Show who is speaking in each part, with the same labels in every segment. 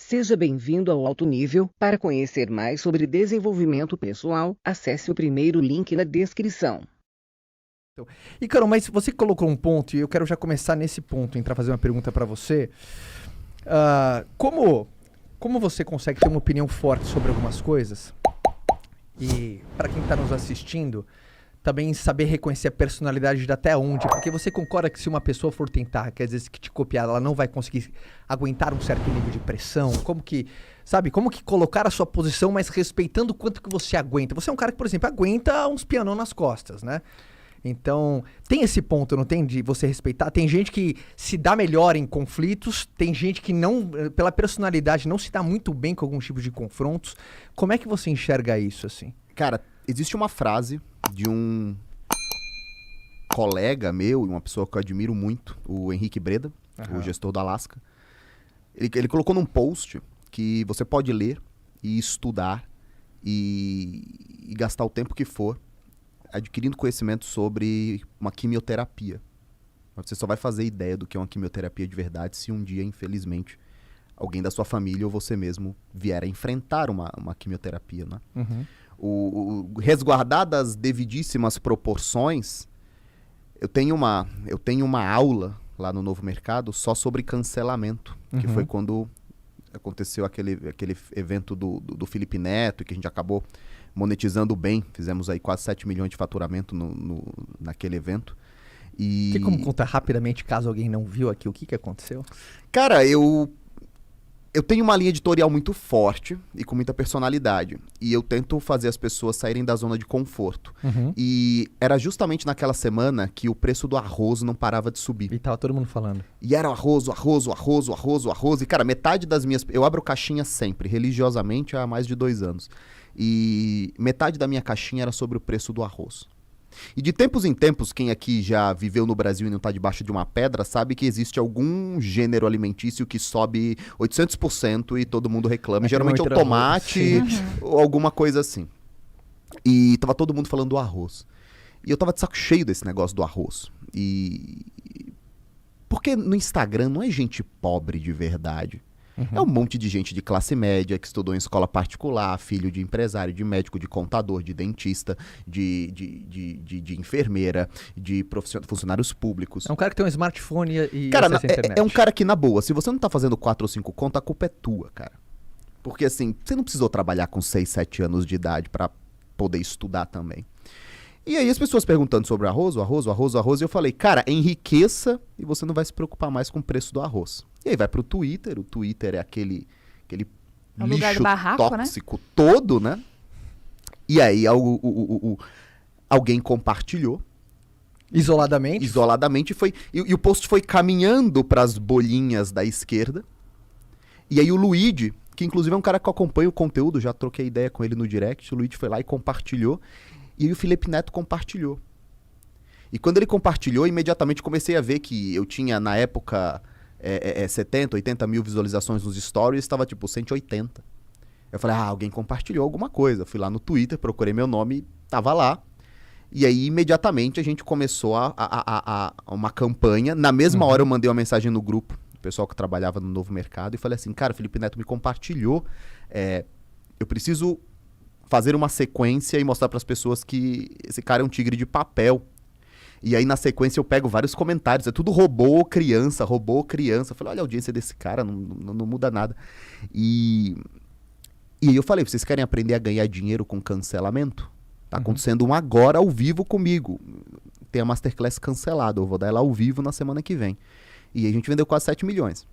Speaker 1: Seja bem-vindo ao Alto Nível. Para conhecer mais sobre desenvolvimento pessoal, acesse o primeiro link na descrição.
Speaker 2: E, Carol, mas você colocou um ponto, e eu quero já começar nesse ponto, entrar fazer uma pergunta para você. Como você consegue ter uma opinião forte sobre algumas coisas? E para quem está nos assistindo, também saber reconhecer a personalidade de até onde, porque você concorda que se uma pessoa for tentar, quer dizer, que te copiar, ela não vai conseguir aguentar um certo nível de pressão? Como que colocar a sua posição, mas respeitando o quanto que você aguenta? Você é um cara que, por exemplo, aguenta uns pianão nas costas, né? Então, tem esse ponto, não tem, de você respeitar? Tem gente que se dá melhor em conflitos, tem gente que não, pela personalidade, não se dá muito bem com algum tipo de confrontos. Como é que você enxerga isso, assim?
Speaker 3: Cara, existe uma frase de um colega meu, uma pessoa que eu admiro muito, o Henrique Breda, o gestor da Alaska. Ele colocou num post que você pode ler e estudar e gastar o tempo que for adquirindo conhecimento sobre uma quimioterapia. Mas você só vai fazer ideia do que é uma quimioterapia de verdade se um dia, infelizmente, alguém da sua família ou você mesmo vier a enfrentar uma quimioterapia, né?
Speaker 2: Uhum.
Speaker 3: Resguardar das devidíssimas proporções, eu tenho uma aula lá no Novo Mercado só sobre cancelamento, que foi quando aconteceu aquele evento do Felipe Neto, que a gente acabou monetizando bem, fizemos aí quase 7 milhões de faturamento naquele evento.
Speaker 2: Tem como contar rapidamente, caso alguém não viu aqui, o que aconteceu?
Speaker 3: Cara, eu tenho uma linha editorial muito forte e com muita personalidade. E eu tento fazer as pessoas saírem da zona de conforto. E era justamente naquela semana que o preço do arroz não parava de subir.
Speaker 2: E tava todo mundo falando.
Speaker 3: E era o arroz. E, cara, metade das minhas... Eu abro caixinha sempre, religiosamente, há mais de 2 anos. E metade da minha caixinha era sobre o preço do arroz. E de tempos em tempos, quem aqui já viveu no Brasil e não está debaixo de uma pedra, sabe que existe algum gênero alimentício que sobe 800% e todo mundo reclama. Geralmente é o tomate ou alguma coisa assim. E tava todo mundo falando do arroz. E eu tava de saco cheio desse negócio do arroz. Porque no Instagram não é gente pobre de verdade. É um monte de gente de classe média que estudou em escola particular, filho de empresário, de médico, de contador, de dentista, de enfermeira, de funcionários públicos.
Speaker 2: É um cara que tem um smartphone e
Speaker 3: cara,
Speaker 2: acessa a internet.
Speaker 3: É um cara que, na boa, se você não tá fazendo 4 ou 5 contas, a culpa é tua, cara. Porque assim, você não precisou trabalhar com 6, 7 anos de idade pra poder estudar também. E aí as pessoas perguntando sobre arroz, e eu falei, cara, enriqueça e você não vai se preocupar mais com o preço do arroz. E aí vai pro Twitter, o Twitter é aquele lixo
Speaker 4: barraco,
Speaker 3: tóxico, né? Todo, né? E aí alguém compartilhou. Isoladamente foi. E o post foi caminhando pras bolinhas da esquerda. E aí o Luigi, que inclusive é um cara que acompanha o conteúdo, já troquei ideia com ele no direct, o Luigi foi lá e compartilhou. E aí o Felipe Neto compartilhou. E quando ele compartilhou, imediatamente comecei a ver que eu tinha, na época, 70, 80 mil visualizações nos stories, estava tipo 180. Eu falei, alguém compartilhou alguma coisa. Fui lá no Twitter, procurei meu nome, tava lá. E aí, imediatamente, a gente começou uma campanha. Na mesma hora, eu mandei uma mensagem no grupo, o pessoal que trabalhava no Novo Mercado, e falei assim, cara, o Felipe Neto me compartilhou. Eu preciso fazer uma sequência e mostrar para as pessoas que esse cara é um tigre de papel. E aí, na sequência, eu pego vários comentários. É tudo robô criança. Eu falei, olha a audiência desse cara, não muda nada. E aí eu falei, vocês querem aprender a ganhar dinheiro com cancelamento? Tá acontecendo um agora ao vivo comigo. Tem a Masterclass cancelada. Eu vou dar ela ao vivo na semana que vem. E aí a gente vendeu quase 7 milhões.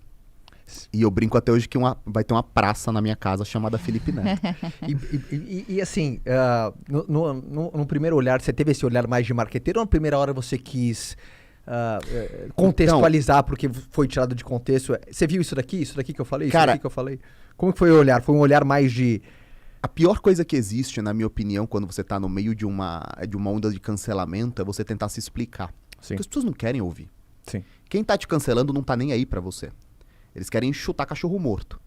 Speaker 3: E eu brinco até hoje que vai ter uma praça na minha casa chamada Felipe Neto.
Speaker 2: E assim, no primeiro olhar, você teve esse olhar mais de marqueteiro ou na primeira hora você quis contextualizar porque foi tirado de contexto? Você viu isso daqui que eu falei? Isso
Speaker 3: cara,
Speaker 2: daqui que eu falei? Como que foi o olhar? Foi um olhar mais de...
Speaker 3: A pior coisa que existe, na minha opinião, quando você tá no meio de uma onda de cancelamento, é você tentar se explicar.
Speaker 2: Sim.
Speaker 3: Porque as pessoas não querem ouvir.
Speaker 2: Sim.
Speaker 3: Quem tá te cancelando não tá nem aí pra você. Eles querem chutar cachorro morto.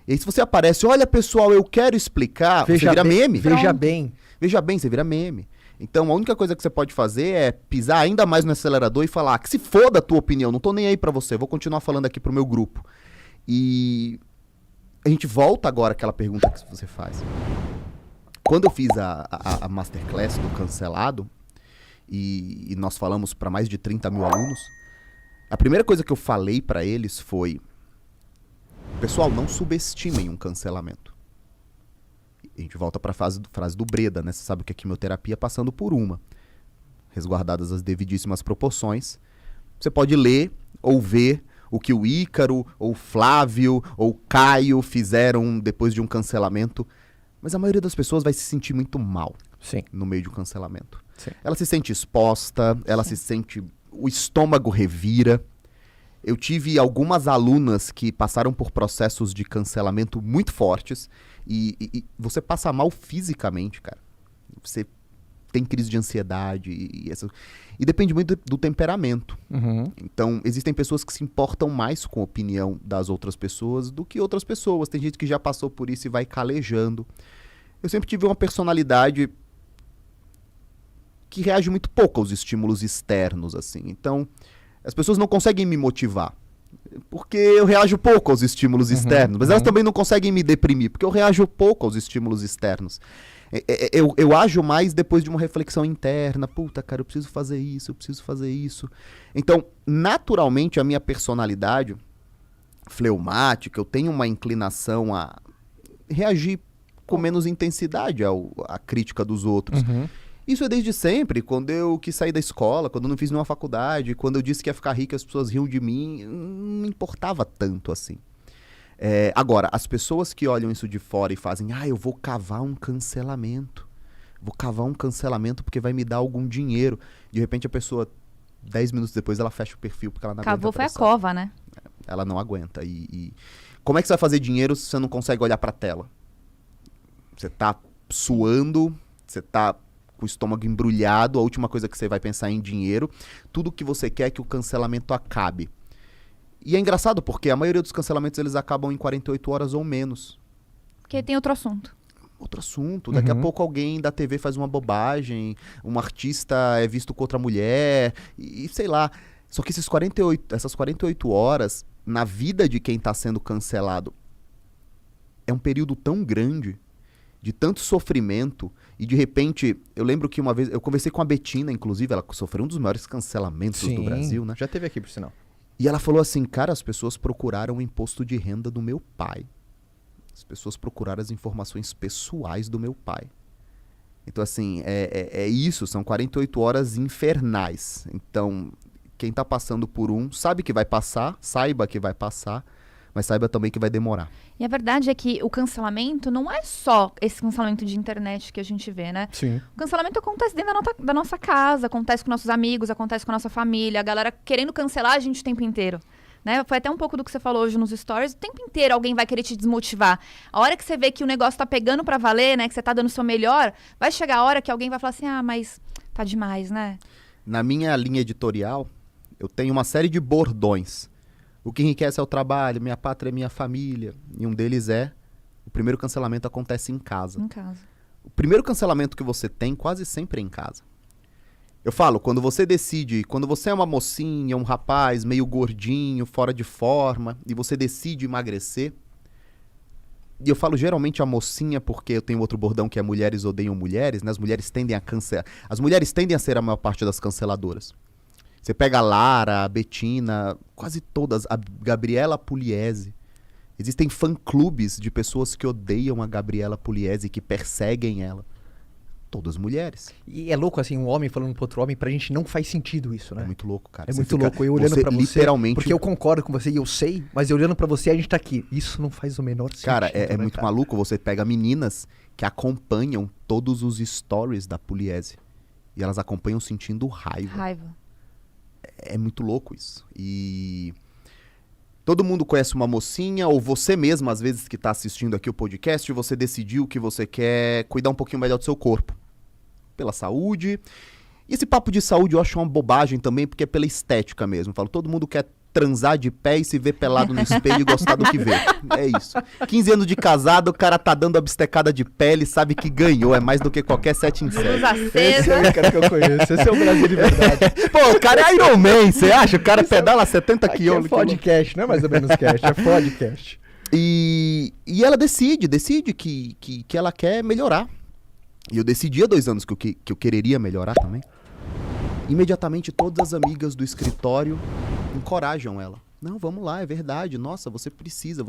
Speaker 3: E aí se você aparece, olha pessoal, eu quero explicar, você vira meme.
Speaker 2: Veja bem,
Speaker 3: você vira meme. Então a única coisa que você pode fazer é pisar ainda mais no acelerador e falar que se foda a tua opinião, não tô nem aí pra você, vou continuar falando aqui pro meu grupo. E a gente volta agora àquela pergunta que você faz. Quando eu fiz a Masterclass do Cancelado, e nós falamos para mais de 30 mil alunos, a primeira coisa que eu falei para eles foi: pessoal, não subestimem um cancelamento. A gente volta para a frase do Breda, né? Você sabe que a quimioterapia passando por uma. Resguardadas as devidíssimas proporções, você pode ler ou ver o que o Ícaro, ou o Flávio, ou o Caio fizeram depois de um cancelamento. Mas a maioria das pessoas vai se sentir muito mal no meio de um cancelamento.
Speaker 2: Sim.
Speaker 3: Ela se sente exposta, ela se sente... O estômago revira. Eu tive algumas alunas que passaram por processos de cancelamento muito fortes e você passa mal fisicamente, cara. Você tem crise de ansiedade e depende muito do temperamento.
Speaker 2: Uhum.
Speaker 3: Então, existem pessoas que se importam mais com a opinião das outras pessoas do que outras pessoas. Tem gente que já passou por isso e vai calejando. Eu sempre tive uma personalidade que reage muito pouco aos estímulos externos, assim. Então, as pessoas não conseguem me motivar, porque eu reajo pouco aos estímulos externos. Mas elas também não conseguem me deprimir, porque eu reajo pouco aos estímulos externos. Eu ajo mais depois de uma reflexão interna. Puta, cara, eu preciso fazer isso, eu preciso fazer isso. Então, naturalmente, a minha personalidade fleumática, eu tenho uma inclinação a reagir com menos intensidade à crítica dos outros.
Speaker 2: Uhum.
Speaker 3: Isso é desde sempre. Quando eu quis sair da escola, quando eu não fiz nenhuma faculdade, quando eu disse que ia ficar rico, as pessoas riam de mim, não me importava tanto assim. Agora, as pessoas que olham isso de fora e fazem, eu vou cavar um cancelamento. Vou cavar um cancelamento porque vai me dar algum dinheiro. De repente a pessoa, 10 minutos depois, ela fecha o perfil porque ela não aguenta.
Speaker 4: Cavou foi a cova, né?
Speaker 3: Ela não aguenta. E como é que você vai fazer dinheiro se você não consegue olhar pra tela? Você tá suando, você tá com o estômago embrulhado, a última coisa que você vai pensar é em dinheiro. Tudo que você quer é que o cancelamento acabe. E é engraçado porque a maioria dos cancelamentos eles acabam em 48 horas ou menos.
Speaker 4: Porque tem outro assunto.
Speaker 3: Outro assunto. Daqui a pouco alguém da TV faz uma bobagem, um artista é visto com outra mulher, e sei lá. Só que essas 48 horas, na vida de quem está sendo cancelado, é um período tão grande, de tanto sofrimento, e de repente, eu lembro que uma vez, eu conversei com a Betina, inclusive, ela sofreu um dos maiores cancelamentos do Brasil, né?
Speaker 2: Já teve aqui, por sinal.
Speaker 3: E ela falou assim, cara, as pessoas procuraram o imposto de renda do meu pai. As pessoas procuraram as informações pessoais do meu pai. Então, assim, é isso, são 48 horas infernais. Então, quem tá passando por sabe que vai passar, saiba que vai passar, mas saiba também que vai demorar.
Speaker 4: E a verdade é que o cancelamento não é só esse cancelamento de internet que a gente vê, né?
Speaker 2: Sim.
Speaker 4: O cancelamento acontece dentro da nossa casa, acontece com nossos amigos, acontece com a nossa família, a galera querendo cancelar a gente o tempo inteiro. Né? Foi até um pouco do que você falou hoje nos stories. O tempo inteiro alguém vai querer te desmotivar. A hora que você vê que o negócio tá pegando pra valer, né? Que você tá dando o seu melhor, vai chegar a hora que alguém vai falar assim, mas tá demais, né?
Speaker 3: Na minha linha editorial, eu tenho uma série de bordões. O que enriquece é o trabalho, minha pátria é minha família. E um deles o primeiro cancelamento acontece em casa.
Speaker 4: Em casa.
Speaker 3: O primeiro cancelamento que você tem quase sempre é em casa. Eu falo, quando você é uma mocinha, um rapaz meio gordinho, fora de forma, e você decide emagrecer, e eu falo geralmente a mocinha porque eu tenho outro bordão que é mulheres odeiam mulheres, né? As mulheres tendem a ser a maior parte das canceladoras. Você pega a Lara, a Betina, quase todas, a Gabriela Pugliese. Existem fã-clubes de pessoas que odeiam a Gabriela Pugliese, que perseguem ela. Todas mulheres.
Speaker 2: E é louco, assim, um homem falando pro outro homem, pra gente não faz sentido isso, né?
Speaker 3: É muito louco, cara.
Speaker 2: É muito louco. Eu olhando pra você,
Speaker 3: literalmente...
Speaker 2: porque eu concordo com você e eu sei, mas eu olhando pra você, a gente tá aqui. Isso não faz o menor sentido.
Speaker 3: Cara, é muito maluco. Você pega meninas que acompanham todos os stories da Pugliese. E elas acompanham sentindo raiva. É muito louco isso. E... todo mundo conhece uma mocinha, ou você mesmo, às vezes, que tá assistindo aqui o podcast, você decidiu que você quer cuidar um pouquinho melhor do seu corpo. Pela saúde. E esse papo de saúde eu acho uma bobagem também, porque é pela estética mesmo. Eu falo, todo mundo quer transar de pé e se ver pelado no espelho e gostar do que vê. É isso. 15 anos de casado, o cara tá dando a bistecada de pele, sabe que ganhou. É mais do que qualquer 7 em 7.
Speaker 4: Luz acesa.
Speaker 2: Esse é o cara que eu conheço. Esse é o Brasil de verdade.
Speaker 3: Pô, o cara é Iron Man, você acha? O cara pedala 70
Speaker 2: Aqui
Speaker 3: quilômetros.
Speaker 2: é podcast, não é mais ou menos cast, é podcast.
Speaker 3: E ela decide que ela quer melhorar. E eu decidi há 2 anos que eu quereria melhorar também. Imediatamente todas as amigas do escritório encorajam ela. Não, vamos lá, é verdade. Nossa, você precisa.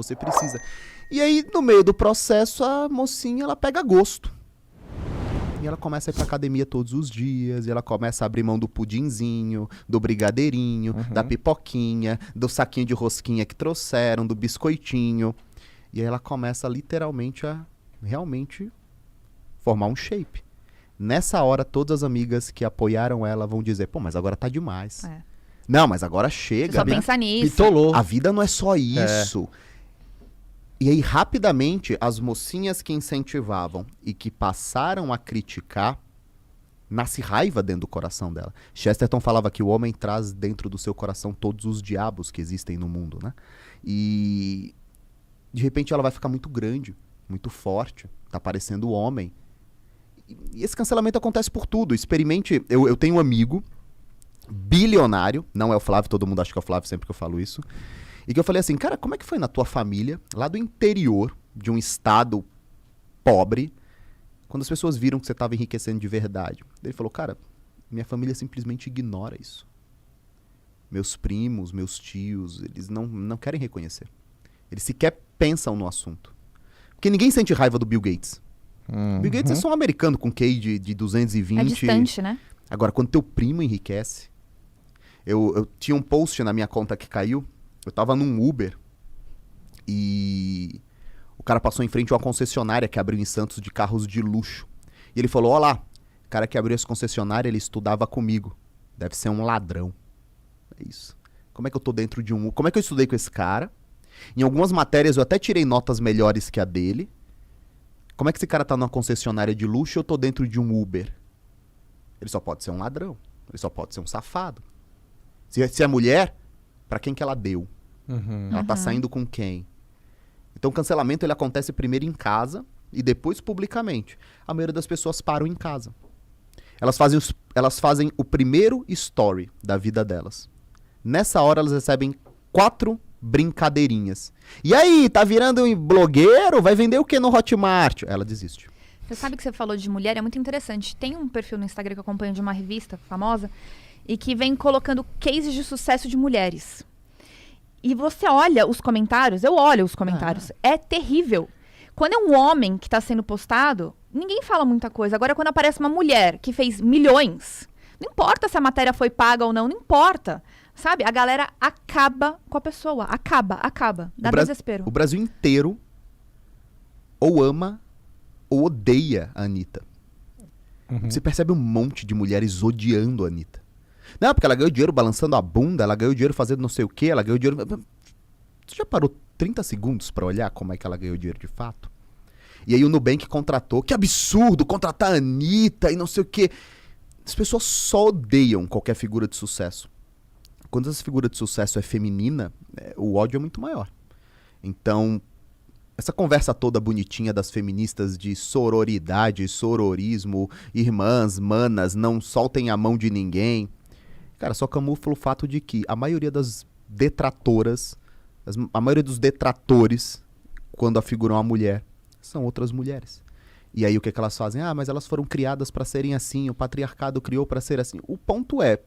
Speaker 3: E aí, no meio do processo, a mocinha, ela pega gosto. E ela começa a ir pra academia todos os dias, e ela começa a abrir mão do pudinzinho, do brigadeirinho, da pipoquinha, do saquinho de rosquinha que trouxeram, do biscoitinho. E aí ela começa literalmente a realmente formar um shape. Nessa hora, todas as amigas que apoiaram ela vão dizer, pô, mas agora tá demais.
Speaker 4: É.
Speaker 3: Não, mas agora chega.
Speaker 4: Você só pensa nisso.
Speaker 2: Bitolou.
Speaker 3: A vida não é só isso. E aí, rapidamente, as mocinhas que incentivavam e que passaram a criticar, nasce raiva dentro do coração dela. Chesterton falava que o homem traz dentro do seu coração todos os diabos que existem no mundo, né? E de repente ela vai ficar muito grande, muito forte, tá parecendo homem. E esse cancelamento acontece por tudo. Experimente, eu tenho um amigo bilionário, não é o Flávio, todo mundo acha que é o Flávio sempre que eu falo isso, e que eu falei assim, cara, como é que foi na tua família, lá do interior, de um estado pobre, quando as pessoas viram que você estava enriquecendo de verdade? Ele falou, cara, minha família simplesmente ignora isso. Meus primos, meus tios, eles não querem reconhecer. Eles sequer pensam no assunto. Porque ninguém sente raiva do Bill Gates. Bill Gates é só um americano com QI de 220.
Speaker 4: É distante, né?
Speaker 3: Agora, quando teu primo enriquece... Eu tinha um post na minha conta que caiu. Eu tava num Uber e o cara passou em frente a uma concessionária que abriu em Santos de carros de luxo. E ele falou, ó lá, o cara que abriu essa concessionária, ele estudava comigo. Deve ser um ladrão. É isso. Como é que eu tô dentro de um... Como é que eu estudei com esse cara? Em algumas matérias eu até tirei notas melhores que a dele. Como é que esse cara tá numa concessionária de luxo e eu tô dentro de um Uber? Ele só pode ser um ladrão. Ele só pode ser um safado. Se é mulher, pra quem que ela deu? Ela tá saindo com quem? Então o cancelamento ele acontece primeiro em casa e depois publicamente. A maioria das pessoas param em casa. Elas fazem o primeiro story da vida delas. Nessa hora elas recebem 4 brincadeirinhas. E aí, tá virando um blogueiro? Vai vender o que no Hotmart? Ela desiste.
Speaker 4: Você sabe que você falou de mulher, é muito interessante. Tem um perfil no Instagram que eu acompanho de uma revista famosa e que vem colocando cases de sucesso de mulheres. E você olha os comentários, eu olho os comentários, é terrível. Quando é um homem que está sendo postado, ninguém fala muita coisa. Agora, quando aparece uma mulher que fez milhões, não importa se a matéria foi paga ou não, não importa. Sabe? A galera acaba com a pessoa. Acaba. Dá desespero.
Speaker 3: O Brasil inteiro ou ama ou odeia a Anitta. Você percebe um monte de mulheres odiando a Anitta. Não, porque ela ganhou dinheiro balançando a bunda, ela ganhou dinheiro fazendo não sei o quê, ela ganhou dinheiro... Você já parou 30 segundos pra olhar como é que ela ganhou dinheiro de fato? E aí o Nubank contratou, que absurdo, contratar a Anitta e não sei o quê. As pessoas só odeiam qualquer figura de sucesso. Quando essa figura de sucesso é feminina, o ódio é muito maior. Então, essa conversa toda bonitinha das feministas de sororidade, sororismo, irmãs, manas, não soltem a mão de ninguém... Cara, só camufla o fato de que a maioria das detratoras, a maioria dos detratores, quando afiguram a mulher, são outras mulheres. E aí o que elas fazem? Ah, mas elas foram criadas para serem assim, o patriarcado criou para ser assim. O ponto é,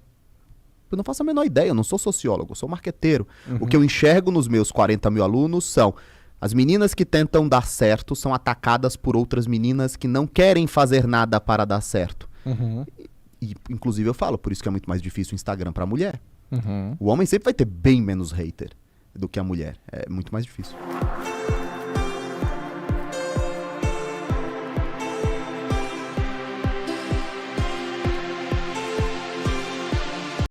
Speaker 3: eu não faço a menor ideia, eu não sou sociólogo, eu sou marqueteiro. O que eu enxergo nos meus 40 mil alunos são as meninas que tentam dar certo são atacadas por outras meninas que não querem fazer nada para dar certo. E, inclusive eu falo, por isso que é muito mais difícil o Instagram pra mulher. O homem sempre vai ter bem menos hater do que a mulher. É muito mais difícil.